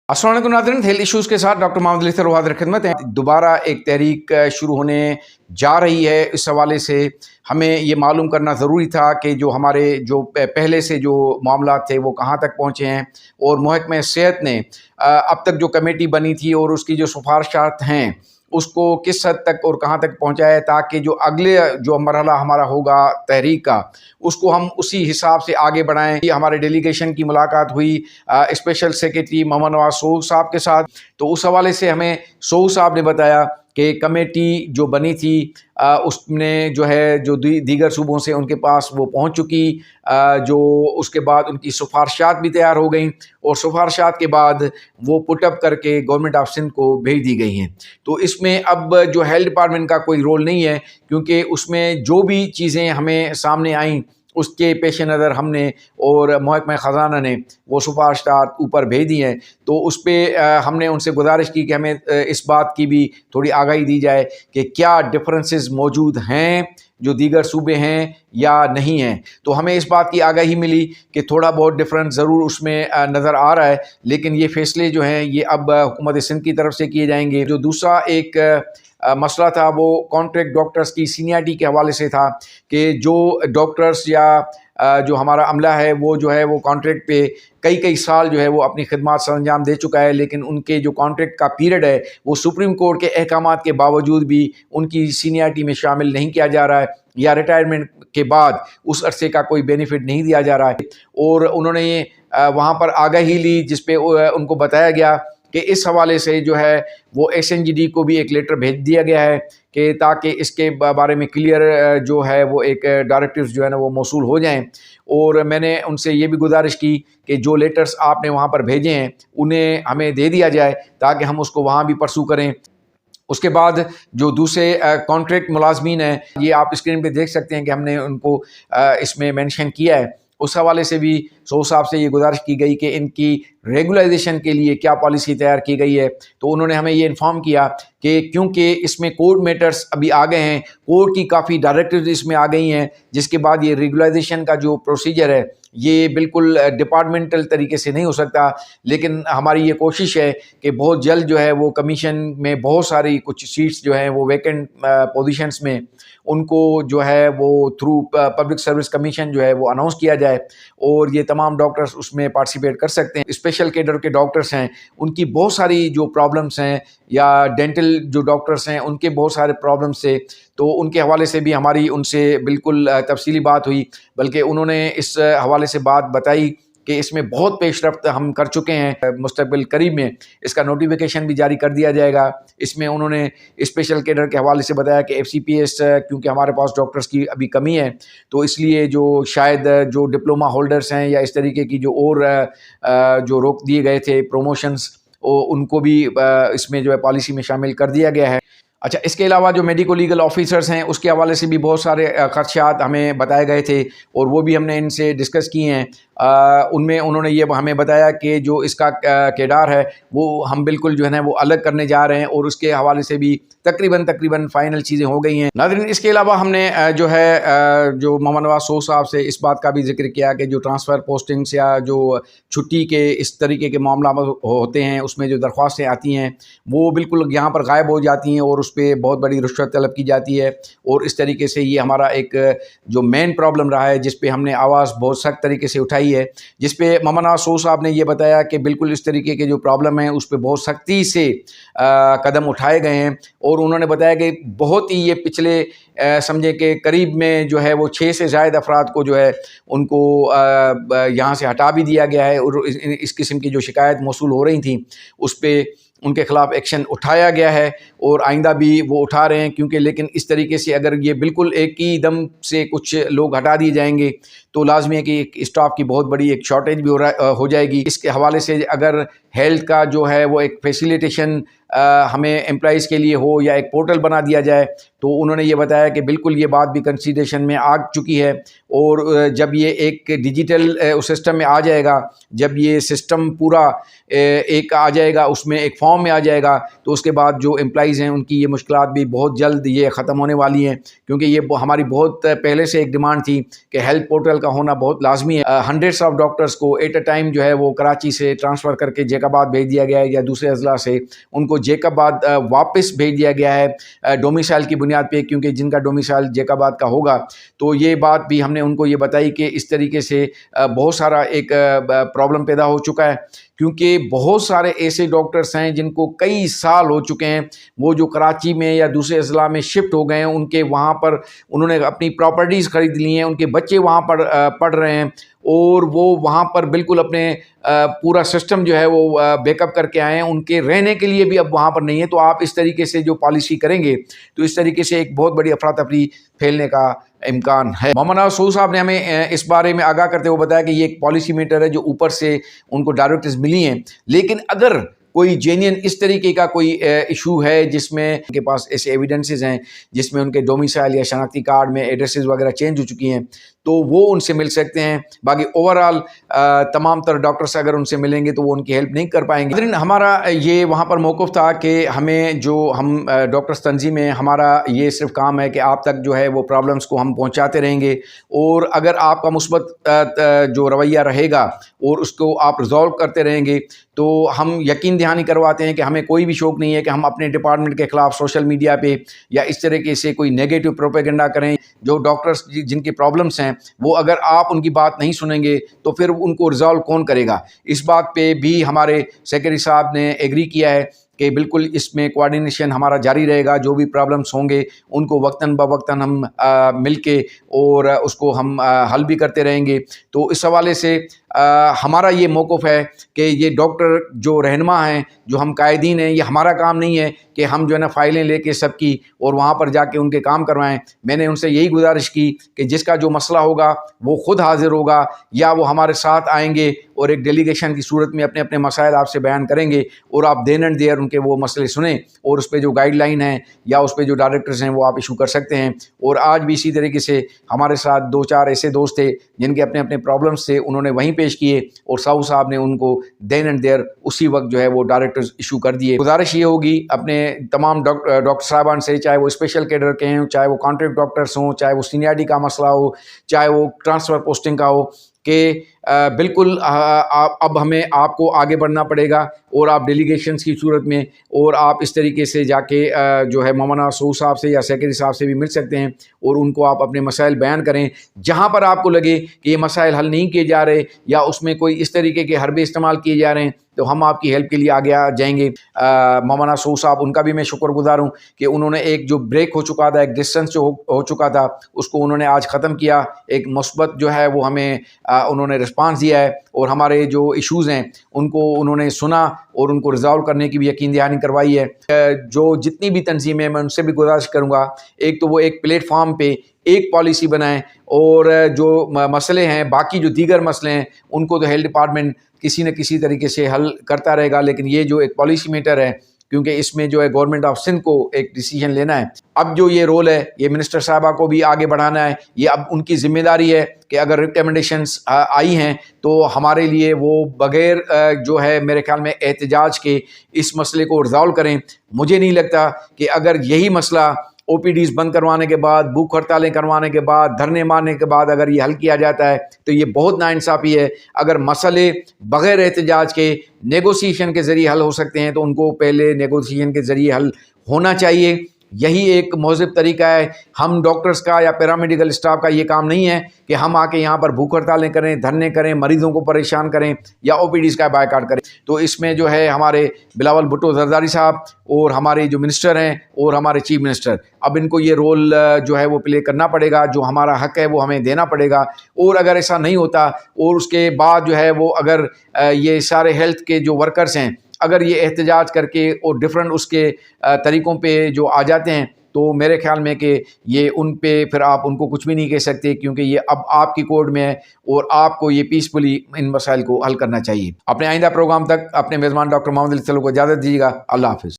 अस्सलाम वालेकुम नाज़रीन, हेल्थ इश्यूज़ के साथ डॉक्टर मोहम्मद अली सर हाज़िर खिदमत हैं। दोबारा एक तहरीक शुरू होने जा रही है। इस हवाले से हमें ये मालूम करना ज़रूरी था कि जो हमारे जो पहले से जो मामला थे वो कहाँ तक पहुँचे हैं, और महकमे सेहत ने अब तक जो कमेटी बनी थी और उसकी जो सिफारिशात हैं उसको किस हद तक और कहाँ तक पहुँचाया है, ताकि जो अगले जो मरहला हमारा होगा तहरीक का, उसको हम उसी हिसाब से आगे बढ़ाएं। ये हमारे डेलीगेशन की मुलाकात हुई स्पेशल सेक्रेटरी मोहम्मद नवाज सोग साहब के साथ, तो उस हवाले से हमें सोग साहब ने बताया कि कमेटी जो बनी थी उसने जो है जो दीगर सूबों से उनके पास वो पहुंच चुकी, जो उसके बाद उनकी सिफारिशात भी तैयार हो गई और सिफारिशात के बाद वो पुटअप करके गवर्नमेंट ऑफ सिंध को भेज दी गई हैं। तो इसमें अब जो हेल्थ डिपार्टमेंट का कोई रोल नहीं है, क्योंकि उसमें जो भी चीज़ें हमें सामने आईं उसके पेश नज़र हमने और महकमा ख़जाना ने वो सिफारिशात ऊपर भेज दी हैं। तो उस पर हमने उनसे गुजारिश की कि हमें इस बात की भी थोड़ी आगाही दी जाए कि क्या डिफरेंसेस मौजूद हैं जो दीगर सूबे हैं या नहीं हैं। तो हमें इस बात की आगाही मिली कि थोड़ा बहुत डिफरेंस ज़रूर उसमें नज़र आ रहा है, लेकिन ये फ़ैसले जो हैं ये अब हुकूमत सिंध की तरफ से किए जाएंगे। जो दूसरा एक मसला था वो कॉन्ट्रैक्ट डॉक्टर्स की सीनियरिटी के हवाले से था कि जो डॉक्टर्स या जो हमारा अमला है वो जो है वो कॉन्ट्रैक्ट पे कई साल जो है वो अपनी खिदमत सर अंजाम दे चुका है, लेकिन उनके जो कॉन्ट्रैक्ट का पीरियड है वो सुप्रीम कोर्ट के अहकामात के बावजूद भी उनकी सीनियरिटी में शामिल नहीं किया जा रहा है, या रिटायरमेंट के बाद उस अरसे का कोई बेनिफिट नहीं दिया जा रहा है। और उन्होंने ये वहाँ पर आगाही ली जिस पे उनको बताया गया कि इस हवाले से जो है वो SNGD को भी एक लेटर भेज दिया गया है कि ताकि इसके बारे में क्लियर जो है वो एक डायरेक्टिव्स जो है ना वो मौसूल हो जाएं। और मैंने उनसे ये भी गुजारिश की कि जो लेटर्स आपने वहाँ पर भेजे हैं उन्हें हमें दे दिया जाए ताकि हम उसको वहाँ भी परसू करें। उसके बाद जो दूसरे कॉन्ट्रैक्ट मुलाजमीन हैं, ये आप स्क्रीन पे देख सकते हैं कि हमने उनको इसमें मेंशन किया है। उस हवाले से भी सोग साहब से ये गुजारिश की गई कि इनकी रेगुलाइजेशन के लिए क्या पॉलिसी तैयार की गई है। तो उन्होंने हमें ये इन्फॉर्म किया कि क्योंकि इसमें कोर्ट मैटर्स अभी आ गए हैं, कोर्ट की काफ़ी डायरेक्टिव्स इसमें आ गई हैं, जिसके बाद ये रेगुलाइजेशन का जो प्रोसीजर है ये बिल्कुल डिपार्टमेंटल तरीके से नहीं हो सकता। लेकिन हमारी ये कोशिश है कि बहुत जल्द जो है वो कमीशन में बहुत सारी कुछ सीट्स जो हैं वो वैकेंट पोजीशंस में उनको जो है वो थ्रू पब्लिक सर्विस कमीशन जो है वो अनाउंस किया जाए और ये तमाम डॉक्टर्स उसमें पार्टिसिपेट कर सकते हैं। स्पेशल कैडर के डॉक्टर्स हैं उनकी बहुत सारी जो प्रॉब्लम्स हैं, या डेंटल जो डॉक्टर्स हैं उनके बहुत सारे प्रॉब्लम्स थे, तो उनके हवाले से भी हमारी उनसे बिल्कुल तफसीली बात हुई। बल्कि उन्होंने इस हवाले से बात बताई कि इसमें बहुत पेशरफ्त हम कर चुके हैं, मुस्तकबिल करीब में इसका नोटिफिकेशन भी जारी कर दिया जाएगा। इसमें उन्होंने स्पेशल कैडर के हवाले से बताया कि FCPS क्योंकि हमारे पास डॉक्टर्स की अभी कमी है, तो इसलिए जो शायद जो डिप्लोमा होल्डर्स हैं या इस तरीके की जो और जो रोक दिए गए थे प्रोमोशंस, उनको भी इसमें जो है पॉलिसी में शामिल कर दिया गया है। अच्छा, इसके अलावा जो मेडिको लीगल ऑफिसर्स हैं उसके हवाले से भी बहुत सारे खदशात हमें बताए गए थे और वो भी हमने इनसे डिस्कस किए हैं। उनमें उन्होंने ये हमें बताया कि जो इसका केडार है वो हम बिल्कुल जो है ना वो अलग करने जा रहे हैं, और उसके हवाले से भी तकरीबन फ़ाइनल चीज़ें हो गई हैं। नाज़रीन, इसके अलावा हमने जो है जो मोहम्मद नवाज सोग साहब से इस बात का भी जिक्र किया कि जो ट्रांसफ़र पोस्टिंग्स या जो छुट्टी के इस तरीके के मामला होते हैं उसमें जो दरख्वास्तें आती हैं वो बिल्कुल यहाँ पर गायब हो जाती हैं और उस पर बहुत बड़ी रिश्वत तलब की जाती है। और इस तरीके से ये हमारा एक जो मेन प्रॉब्लम रहा है जिस पे हमने आवाज़ बहुत सख्त तरीके से उठाई है, जिस पे मोहम्मद नवाज सोग साहब ने ये बताया कि बिल्कुल इस तरीके के जो प्रॉब्लम है उस पर बहुत सख्ती से कदम उठाए गए हैं। और उन्होंने बताया कि बहुत ही ये पिछले समझे कि करीब में जो है वो 6 से ज़ायद अफराद को जो है उनको यहाँ से हटा भी दिया गया है, और इस किस्म की जो शिकायत मौसूल हो रही थी उस पर उनके ख़िलाफ़ एक्शन उठाया गया है और आइंदा भी वो उठा रहे हैं। क्योंकि लेकिन इस तरीके से अगर ये बिल्कुल एक ही दम से कुछ लोग हटा दिए जाएंगे तो लाजमी है कि स्टाफ की बहुत बड़ी एक शॉर्टेज भी हो जाएगी। इसके हवाले से अगर हेल्थ का जो है वो एक फैसिलिटेशन हमें एम्प्लॉइज़ के लिए हो या एक पोर्टल बना दिया जाए, तो उन्होंने ये बताया कि बिल्कुल ये बात भी कंसीडरेशन में आ चुकी है। और जब ये एक डिजिटल सिस्टम में आ जाएगा, जब ये सिस्टम पूरा एक आ जाएगा, उसमें एक फॉर्म में आ जाएगा, तो उसके बाद जो एम्प्लॉइज़ हैं उनकी ये मुश्किलात भी बहुत जल्द ये ख़त्म होने वाली हैं। क्योंकि ये हमारी बहुत पहले से एक डिमांड थी कि हेल्थ पोर्टल میڈیکل کا ہونا بہت لازمی ہے. ہنڈریڈس آف ڈاکٹرس کو ایٹ اے ٹائم جو ہے وہ کراچی سے ٹرانسفر کر کے جیکب آباد بھیج دیا گیا ہے یا دوسرے اضلاع سے ان کو جیکب آباد واپس بھیج دیا گیا ہے ڈومیسائل کی بنیاد پہ, کیونکہ جن کا ڈومیسائل جیکب آباد کا ہوگا. تو یہ بات بھی ہم نے ان کو یہ بتائی کہ اس طریقے سے بہت سارا ایک پرابلم پیدا ہو چکا ہے, کیونکہ بہت سارے ایسے ڈاکٹرس ہیں جن کو کئی سال ہو چکے ہیں, وہ جو کراچی میں یا دوسرے اضلاع میں شفٹ ہو گئے ہیں, ان کے وہاں پر انہوں نے اپنی پراپرٹیز خرید لی ہیں, ان کے بچے وہاں پر پڑھ رہے ہیں اور وہ وہاں پر بالکل اپنے پورا سسٹم جو ہے وہ بیک اپ کر کے آئے ہیں, ان کے رہنے کے لیے بھی اب وہاں پر نہیں ہے. تو آپ اس طریقے سے جو پالیسی کریں گے تو اس طریقے سے ایک بہت بڑی افراتفری پھیلنے کا امکان ہے. محمد سعود صاحب نے ہمیں اس بارے میں آگاہ کرتے ہوئے بتایا کہ یہ ایک پالیسی میٹر ہے جو اوپر سے ان کو ڈائریکٹرز ملی ہیں, لیکن اگر کوئی جینین اس طریقے کا کوئی ایشو ہے جس میں ان کے پاس ایسے ایویڈنسز ہیں جس میں ان کے ڈومیسائل یا شناختی کارڈ میں ایڈریسز وغیرہ چینج ہو چکی ہیں, تو وہ ان سے مل سکتے ہیں. باقی اوورآل تمام تر ڈاکٹرز اگر ان سے ملیں گے تو وہ ان کی ہیلپ نہیں کر پائیں گے. ہمارا یہ وہاں پر موقف تھا کہ ہمیں جو ہم ڈاکٹرز تنظیم ہے, ہمارا یہ صرف کام ہے کہ آپ تک جو ہے وہ پرابلمس کو ہم پہنچاتے رہیں گے, اور اگر آپ کا مثبت جو رویہ رہے گا اور اس کو آپ ریزالو کرتے رہیں گے تو ہم یقین دہانی کرواتے ہیں کہ ہمیں کوئی بھی شوق نہیں ہے کہ ہم اپنے ڈپارٹمنٹ کے خلاف سوشل میڈیا پہ یا اس طریقے سے کوئی نیگیٹو پروپیگنڈا کریں. جو ڈاکٹرز جن کی پرابلمس ہیں وہ اگر آپ ان کی بات نہیں سنیں گے تو پھر ان کو ریزالو کون کرے گا. اس بات پہ بھی ہمارے سیکریٹری صاحب نے ایگری کیا ہے کہ بالکل اس میں کوآرڈینیشن ہمارا جاری رہے گا. جو بھی پرابلمس ہوں گے ان کو وقتاً بوقتاً ہم مل کے اور اس کو ہم حل بھی کرتے رہیں گے. تو اس حوالے سے ہمارا یہ موقف ہے کہ یہ ڈاکٹر جو رہنما ہیں, جو ہم قائدین ہیں, یہ ہمارا کام نہیں ہے کہ ہم جو ہے نا فائلیں لے کے سب کی اور وہاں پر جا کے ان کے کام کروائیں. میں نے ان سے یہی گزارش کی کہ جس کا جو مسئلہ ہوگا وہ خود حاضر ہوگا یا وہ ہمارے ساتھ آئیں گے اور ایک ڈیلیگیشن کی صورت میں اپنے اپنے مسائل آپ سے بیان کریں گے, اور آپ دین اینڈ دیئر ان کے وہ مسئلے سنیں اور اس پہ جو گائیڈ لائن ہیں یا اس پہ جو ڈائریکٹرز ہیں وہ آپ ایشو کر سکتے ہیں. اور آج بھی اسی طریقے سے ہمارے ساتھ 2-4 ایسے دوست تھے جن کے اپنے اپنے پرابلمس تھے, انہوں نے وہیں پیش کیے اور سعود صاحب نے ان کو دین اینڈ دیئر اسی وقت جو ہے وہ ڈائریکٹرز ایشو کر دیے. گزارش یہ ہوگی اپنے تمام ڈاکٹر صاحبان سے, چاہے وہ اسپیشل کیڈر کے ہیں, چاہے وہ کانٹریکٹ ڈاکٹرس ہوں, چاہے وہ سینئرٹی کا مسئلہ ہو, چاہے وہ ٹرانسفر پوسٹنگ کا ہو, کہ بالکل اب ہمیں آپ کو آگے بڑھنا پڑے گا اور آپ ڈیلیگیشنز کی صورت میں اور آپ اس طریقے سے جا کے جو ہے مولانا سعود صاحب سے یا سیکریٹری صاحب سے بھی مل سکتے ہیں اور ان کو آپ اپنے مسائل بیان کریں. جہاں پر آپ کو لگے کہ یہ مسائل حل نہیں کیے جا رہے یا اس میں کوئی اس طریقے کے حربے استعمال کیے جا رہے ہیں تو ہم آپ کی ہیلپ کے لیے آگے آ جائیں گے. مولانا سعود صاحب, ان کا بھی میں شکر گزار ہوں کہ انہوں نے ایک جو بریک ہو چکا تھا, ایک ڈسٹنس جو ہو چکا تھا, اس کو انہوں نے آج ختم کیا. ایک مثبت جو ہے وہ ہمیں انہوں نے رسپانس دیا ہے اور ہمارے جو ایشوز ہیں ان کو انہوں نے سنا اور ان کو ریزالو کرنے کی بھی یقین دہانی کروائی ہے. جو جتنی بھی تنظیمیں میں ان سے بھی گزارش کروں گا, ایک تو وہ ایک پلیٹ فارم پہ ایک پالیسی بنائیں, اور جو مسئلے ہیں باقی جو دیگر مسئلے ہیں ان کو تو ہیلتھ ڈپارٹمنٹ کسی نہ کسی طریقے سے حل کرتا رہے گا, لیکن یہ جو ایک پالیسی میٹر ہے کیونکہ اس میں جو ہے گورنمنٹ آف سندھ کو ایک ڈیسیجن لینا ہے. اب جو یہ رول ہے یہ منسٹر صاحبہ کو بھی آگے بڑھانا ہے. یہ اب ان کی ذمہ داری ہے کہ اگر ریکمنڈیشنز آئی ہیں تو ہمارے لیے وہ بغیر جو ہے میرے خیال میں احتجاج کے اس مسئلے کو ریزالو کریں. مجھے نہیں لگتا کہ اگر یہی مسئلہ او پی ڈیز بند کروانے کے بعد, بھوک ہڑتالیں کروانے کے بعد, دھرنے مارنے کے بعد اگر یہ حل کیا جاتا ہے تو یہ بہت ناانصافی ہے. اگر مسئلے بغیر احتجاج کے نیگوسیشن کے ذریعے حل ہو سکتے ہیں تو ان کو پہلے نیگوسیشن کے ذریعے حل ہونا چاہیے. یہی ایک مہذب طریقہ ہے. ہم ڈاکٹرز کا یا پیرامیڈیکل اسٹاف کا یہ کام نہیں ہے کہ ہم آ کے یہاں پر بھوک ہڑتالیں کریں, دھرنے کریں, مریضوں کو پریشان کریں یا او پی ڈیز کا بائیکاٹ کریں. تو اس میں جو ہے ہمارے بلاول بھٹو زرداری صاحب اور ہمارے جو منسٹر ہیں اور ہمارے چیف منسٹر, اب ان کو یہ رول جو ہے وہ پلے کرنا پڑے گا. جو ہمارا حق ہے وہ ہمیں دینا پڑے گا. اور اگر ایسا نہیں ہوتا اور اس کے بعد جو ہے وہ اگر یہ سارے ہیلتھ کے جو ورکرز ہیں اگر یہ احتجاج کر کے اور ڈفرینٹ اس کے طریقوں پہ جو آ جاتے ہیں تو میرے خیال میں کہ یہ ان پہ پھر آپ ان کو کچھ بھی نہیں کہہ سکتے, کیونکہ یہ اب آپ کی کورٹ میں ہے اور آپ کو یہ پیسفلی ان مسائل کو حل کرنا چاہیے. اپنے آئندہ پروگرام تک اپنے میزبان ڈاکٹر محمد علی کو اجازت دیجیے گا. اللہ حافظ.